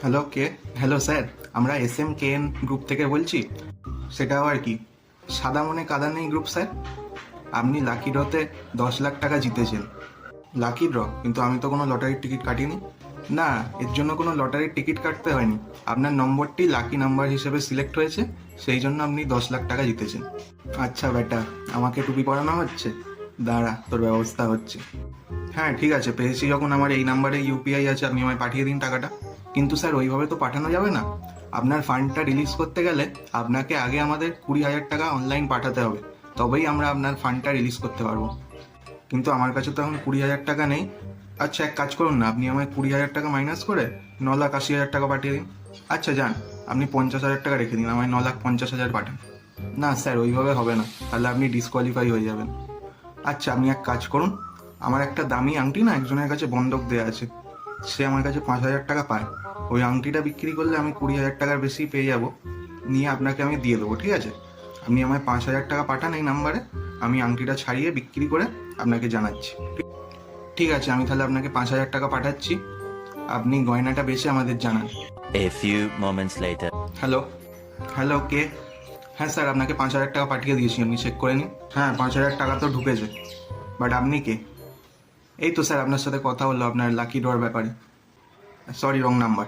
Hello, কে? Hello sir, আমরা SMKN group থেকে বলছি। সেটা আবার কি? সাদা মনে কাদা নেই গ্রুপ স্যার। আপনি লাকি ড্রতে 10 লাখ টাকা জিতেছেন। Lucky draw? কিন্তু আমি তো কোনো লটারির টিকিট কাটিনি। না, এর জন্য কোনো লটারির টিকিট কাটতে হয়নি। আপনার নম্বরটি লাকি নাম্বার হিসেবে সিলেক্ট হয়েছে, সেই জন্য আপনি 10 লাখ টাকা জিতেছেন। আচ্ছা বেটা, আমাকে টুপি পরানো হচ্ছে? দাঁড়া, তোর ব্যবস্থা হচ্ছে। হ্যাঁ ঠিক আছে, পেয়েছি যখন আমার এই নাম্বারে UPI আছে, আপনি আমায় পাঠিয়ে দিন টাকাটা। কিন্তু স্যার ওইভাবে তো পাঠানো যাবে না। আপনার ফান্ডটা রিলিজ করতে গেলে আপনাকে আগে আমাদের 20,000 টাকা অনলাইন পাঠাতে হবে, তবেই আমরা আপনার ফান্ডটা রিলিজ করতে পারবো। কিন্তু আমার কাছে তো এখন 20,000 টাকা নেই। আচ্ছা এক কাজ করুন না, আপনি আমায় 20,000 টাকা মাইনাস করে 9,80,000 টাকা পাঠিয়ে দিন। আচ্ছা যান, আপনি 50,000 টাকা রেখে দিন, আমায় 9,50,000 পাঠান। না স্যার, ওইভাবে হবে না, তাহলে আপনি ডিসকোয়ালিফাই হয়ে যাবেন। আচ্ছা আপনি এক কাজ করুন, আমার একটা দামি আংটি না একজনের কাছে বন্ধক দেওয়া আছে, সে আমার কাছে 5,000 টাকা পায়। ওই আংটিটা বিক্রি করলে আমি 20,000 টাকার বেশি পেয়ে যাব, নিয়ে আপনাকে আমি দিয়ে দেবো, ঠিক আছে? আপনি আমায় 5,000 টাকা পাঠান এই নাম্বারে, আমি আংটিটা ছাড়িয়ে বিক্রি করে আপনাকে জানাচ্ছি। ঠিক আছে, আমি তাহলে আপনাকে 5,000 টাকা পাঠাচ্ছি, আপনি গয়নাটা বেচে আমাদের জানান। A few moments later. Hello, hello কে? হ্যাঁ স্যার, আপনাকে 5,000 টাকা পাঠিয়ে দিয়েছি, আপনি চেক করে নিন। হ্যাঁ 5,000 টাকা তো ঢুকেছে, বাট আপনি কে? এই তো স্যার আপনার সাথে কথা হলো আপনার লাকি ড্রর ব্যাপারে। Sorry, wrong number.